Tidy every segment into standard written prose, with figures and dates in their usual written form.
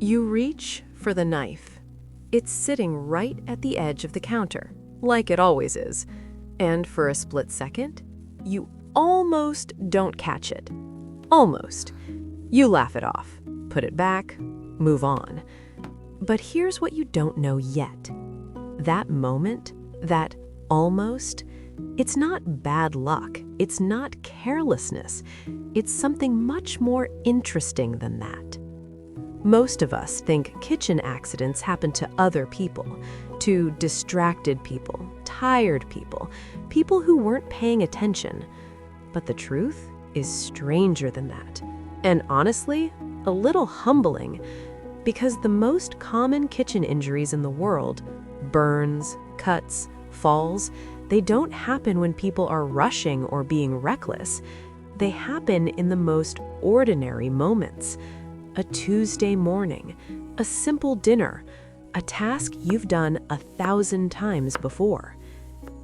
You reach for the knife. It's sitting right at the edge of the counter, like it always is. And for a split second, you almost don't catch it. Almost. You laugh it off, put it back, move on. But here's what you don't know yet. That moment, that almost, it's not bad luck. It's not carelessness. It's something much more interesting than that. Most of us think kitchen accidents happen to other people, to distracted people, tired people, people who weren't paying attention. But the truth is stranger than that. And honestly, a little humbling, because the most common kitchen injuries in the world, burns, cuts, falls, they don't happen when people are rushing or being reckless. They happen in the most ordinary moments. A Tuesday morning, a simple dinner, a task you've done 1,000 times before.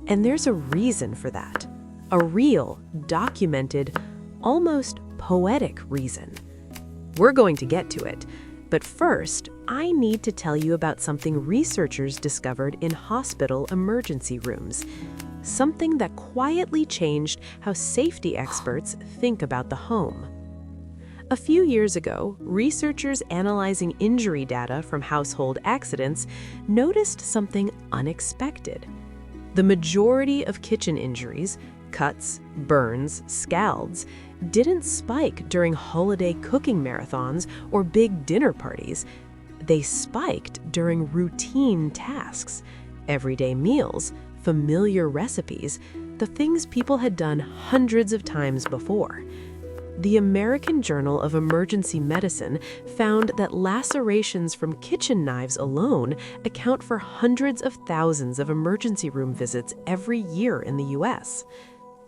And there's a reason for that. A real, documented, almost poetic reason. We're going to get to it, but first, I need to tell you about something researchers discovered in hospital emergency rooms. Something that quietly changed how safety experts think about the home. A few years ago, researchers analyzing injury data from household accidents noticed something unexpected. The majority of kitchen injuries, cuts, burns, scalds, didn't spike during holiday cooking marathons or big dinner parties. They spiked during routine tasks, everyday meals, familiar recipes, the things people had done hundreds of times before. The American Journal of Emergency Medicine found that lacerations from kitchen knives alone account for hundreds of thousands of emergency room visits every year in the US.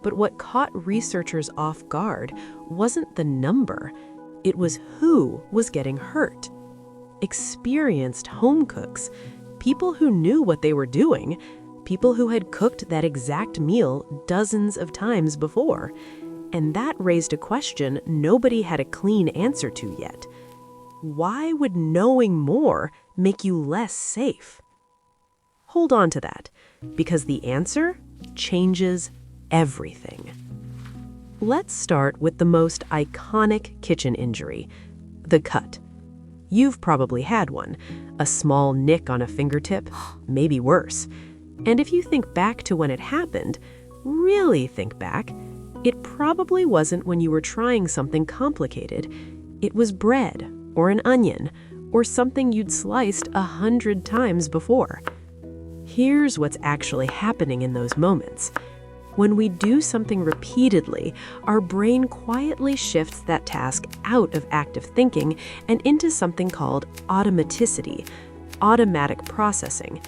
But what caught researchers off guard wasn't the number, it was who was getting hurt. Experienced home cooks, people who knew what they were doing, people who had cooked that exact meal dozens of times before. And that raised a question nobody had a clean answer to yet. Why would knowing more make you less safe? Hold on to that, because the answer changes everything. Let's start with the most iconic kitchen injury, the cut. You've probably had one, a small nick on a fingertip, maybe worse. And if you think back to when it happened, really think back, it probably wasn't when you were trying something complicated. It was bread, or an onion, or something you'd sliced 100 times before. Here's what's actually happening in those moments. When we do something repeatedly, our brain quietly shifts that task out of active thinking and into something called automaticity, automatic processing.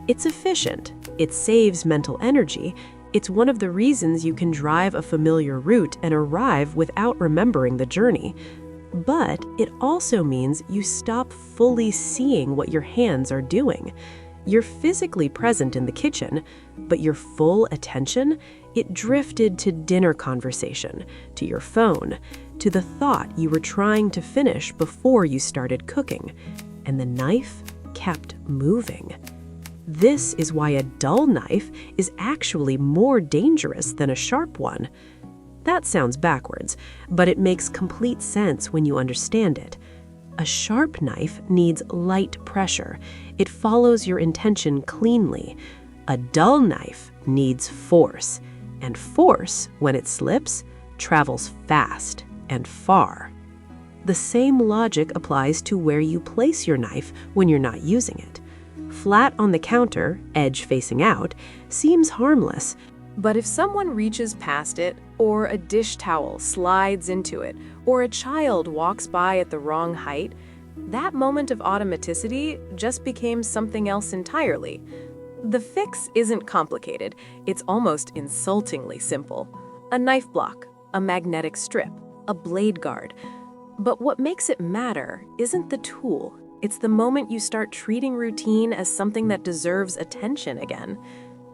It's efficient, it saves mental energy. It's one of the reasons you can drive a familiar route and arrive without remembering the journey. But it also means you stop fully seeing what your hands are doing. You're physically present in the kitchen, but your full attention, it drifted to dinner conversation, to your phone, to the thought you were trying to finish before you started cooking. And the knife kept moving. This is why a dull knife is actually more dangerous than a sharp one. That sounds backwards, but it makes complete sense when you understand it. A sharp knife needs light pressure. It follows your intention cleanly. A dull knife needs force, and force, when it slips, travels fast and far. The same logic applies to where you place your knife when you're not using it. Flat on the counter, edge facing out, seems harmless. But if someone reaches past it, or a dish towel slides into it, or a child walks by at the wrong height, that moment of automaticity just became something else entirely. The fix isn't complicated, it's almost insultingly simple. A knife block, a magnetic strip, a blade guard. But what makes it matter isn't the tool. It's the moment you start treating routine as something that deserves attention again.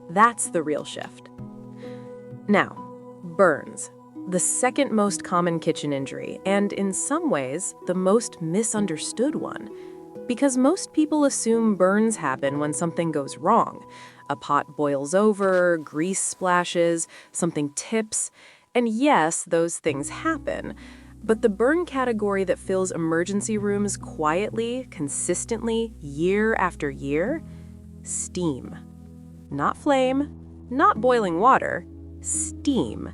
That's the real shift. Now, burns. The second most common kitchen injury, and in some ways, the most misunderstood one. Because most people assume burns happen when something goes wrong. A pot boils over, grease splashes, something tips. And yes, those things happen. But the burn category that fills emergency rooms quietly, consistently, year after year? Steam. Not flame, not boiling water, steam.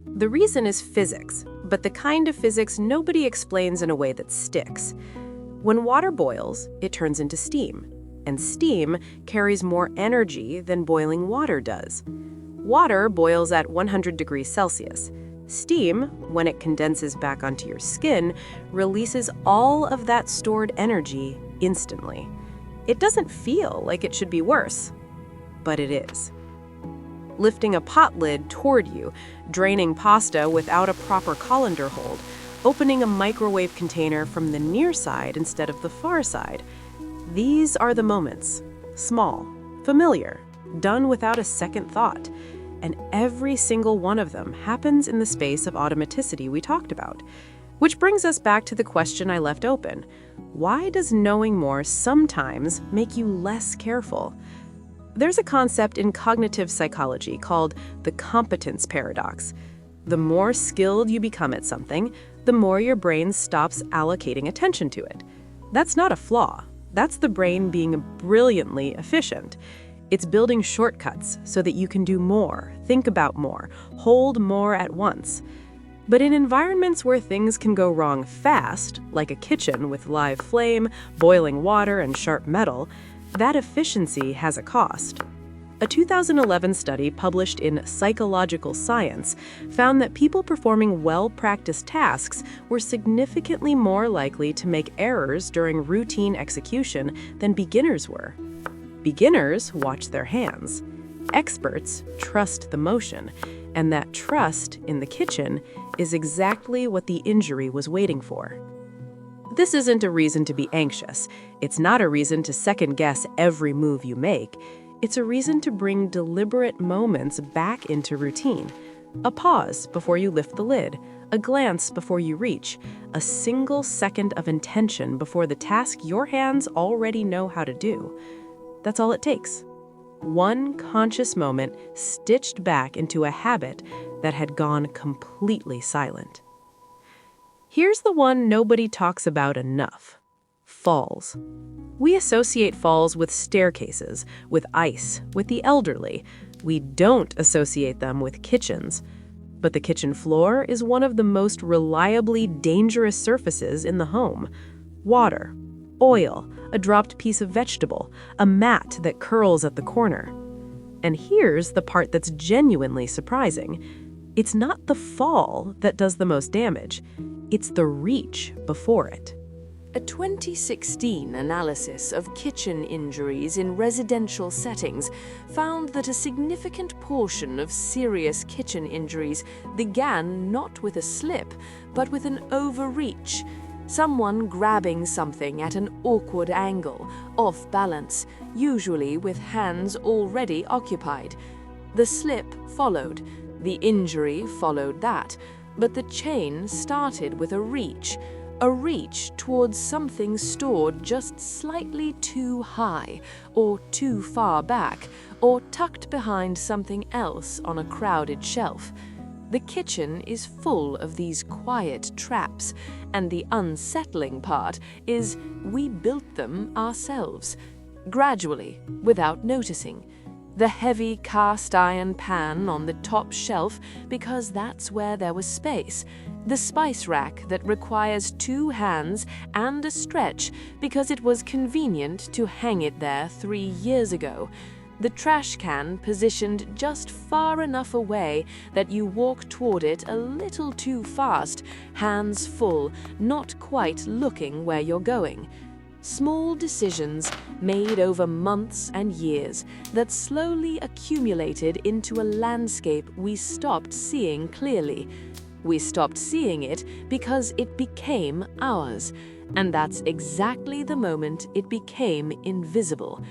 The reason is physics, but the kind of physics nobody explains in a way that sticks. When water boils, it turns into steam, and steam carries more energy than boiling water does. Water boils at 100 degrees Celsius. Steam, when it condenses back onto your skin, releases all of that stored energy instantly. It doesn't feel like it should be worse, but it is. Lifting a pot lid toward you, draining pasta without a proper colander hold, opening a microwave container from the near side instead of the far side. These are the moments. Small, familiar, done without a second thought. And every single one of them happens in the space of automaticity we talked about. Which brings us back to the question I left open. Why does knowing more sometimes make you less careful? There's a concept in cognitive psychology called the competence paradox. The more skilled you become at something, the more your brain stops allocating attention to it. That's not a flaw. That's the brain being brilliantly efficient. It's building shortcuts so that you can do more, think about more, hold more at once. But in environments where things can go wrong fast, like a kitchen with live flame, boiling water, and sharp metal, that efficiency has a cost. A 2011 study published in Psychological Science found that people performing well-practiced tasks were significantly more likely to make errors during routine execution than beginners were. Beginners watch their hands. Experts trust the motion, and that trust in the kitchen is exactly what the injury was waiting for. This isn't a reason to be anxious. It's not a reason to second-guess every move you make. It's a reason to bring deliberate moments back into routine. A pause before you lift the lid, a glance before you reach, a single second of intention before the task your hands already know how to do. That's all it takes. One conscious moment stitched back into a habit that had gone completely silent. Here's the one nobody talks about enough: falls. We associate falls with staircases, with ice, with the elderly. We don't associate them with kitchens. But the kitchen floor is one of the most reliably dangerous surfaces in the home. Water, oil, a dropped piece of vegetable, a mat that curls at the corner. And here's the part that's genuinely surprising. It's not the fall that does the most damage. It's the reach before it. A 2016 analysis of kitchen injuries in residential settings found that a significant portion of serious kitchen injuries began not with a slip, but with an overreach. Someone grabbing something at an awkward angle, off balance, usually with hands already occupied. The slip followed. The injury followed that. But the chain started with a reach towards something stored just slightly too high, or too far back, or tucked behind something else on a crowded shelf. The kitchen is full of these quiet traps, and the unsettling part is we built them ourselves, gradually, without noticing. The heavy cast iron pan on the top shelf because that's where there was space. The spice rack that requires 2 hands and a stretch because it was convenient to hang it there 3 years ago. The trash can positioned just far enough away that you walk toward it a little too fast, hands full, not quite looking where you're going. Small decisions made over months and years that slowly accumulated into a landscape we stopped seeing clearly. We stopped seeing it because it became ours, and that's exactly the moment it became invisible.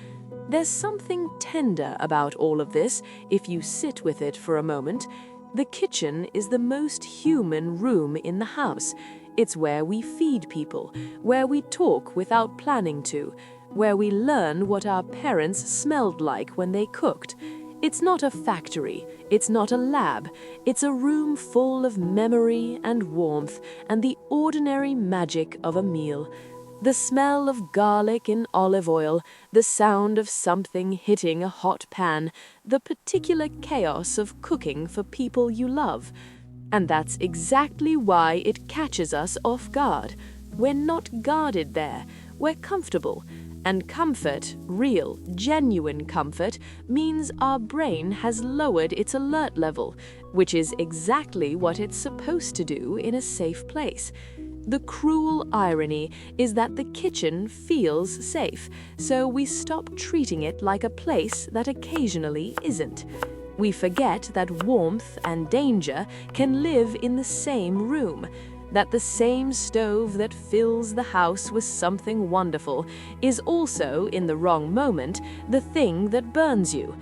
There's something tender about all of this if you sit with it for a moment. The kitchen is the most human room in the house. It's where we feed people, where we talk without planning to, where we learn what our parents smelled like when they cooked. It's not a factory, it's not a lab, it's a room full of memory and warmth and the ordinary magic of a meal. The smell of garlic in olive oil, the sound of something hitting a hot pan, the particular chaos of cooking for people you love. And that's exactly why it catches us off guard. We're not guarded there, we're comfortable. And comfort, real, genuine comfort, means our brain has lowered its alert level, which is exactly what it's supposed to do in a safe place. The cruel irony is that the kitchen feels safe, so we stop treating it like a place that occasionally isn't. We forget that warmth and danger can live in the same room, that the same stove that fills the house with something wonderful is also, in the wrong moment, the thing that burns you.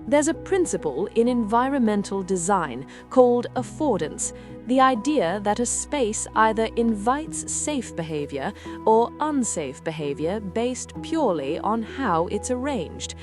There's a principle in environmental design called affordance, the idea that a space either invites safe behavior or unsafe behavior based purely on how it's arranged.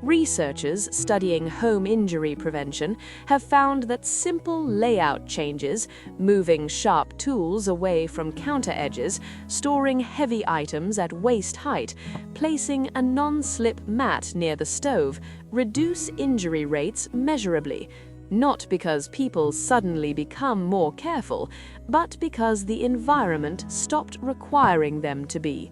Researchers studying home injury prevention have found that simple layout changes, moving sharp tools away from counter edges, storing heavy items at waist height, placing a non-slip mat near the stove, reduce injury rates measurably. Not because people suddenly become more careful, but because the environment stopped requiring them to be.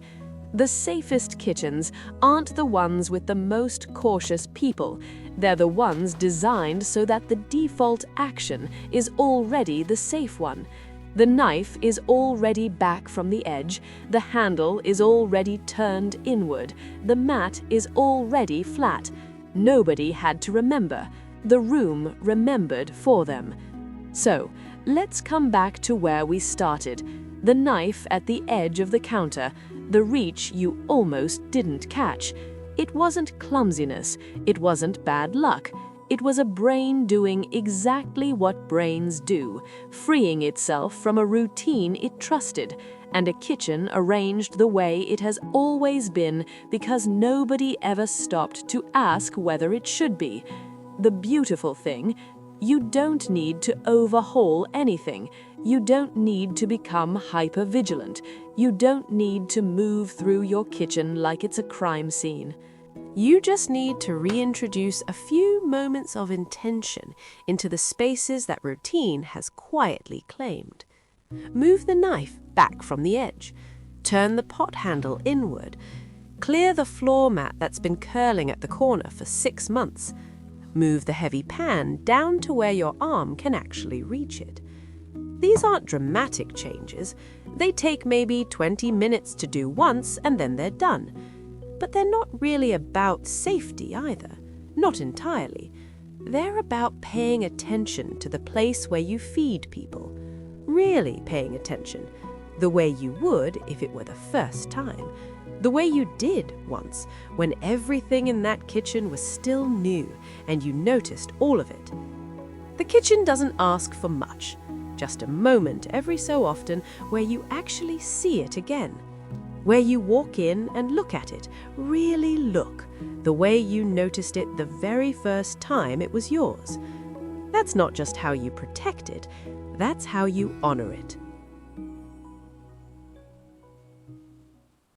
The safest kitchens aren't the ones with the most cautious people. They're the ones designed so that the default action is already the safe one. The knife is already back from the edge, the handle is already turned inward, the mat is already flat. Nobody had to remember. The room remembered for them. So, let's come back to where we started. The knife at the edge of the counter, the reach you almost didn't catch. It wasn't clumsiness, it wasn't bad luck. It was a brain doing exactly what brains do, freeing itself from a routine it trusted, and a kitchen arranged the way it has always been because nobody ever stopped to ask whether it should be. The beautiful thing, you don't need to overhaul anything. You don't need to become hyper-vigilant. You don't need to move through your kitchen like it's a crime scene. You just need to reintroduce a few moments of intention into the spaces that routine has quietly claimed. Move the knife back from the edge. Turn the pot handle inward. Clear the floor mat that's been curling at the corner for 6 months. Move the heavy pan down to where your arm can actually reach it. These aren't dramatic changes. They take maybe 20 minutes to do once and then they're done. But they're not really about safety either. Not entirely. They're about paying attention to the place where you feed people. Really paying attention. The way you would if it were the first time. The way you did once, when everything in that kitchen was still new and you noticed all of it. The kitchen doesn't ask for much, just a moment every so often where you actually see it again. Where you walk in and look at it, really look, the way you noticed it the very first time it was yours. That's not just how you protect it, that's how you honor it.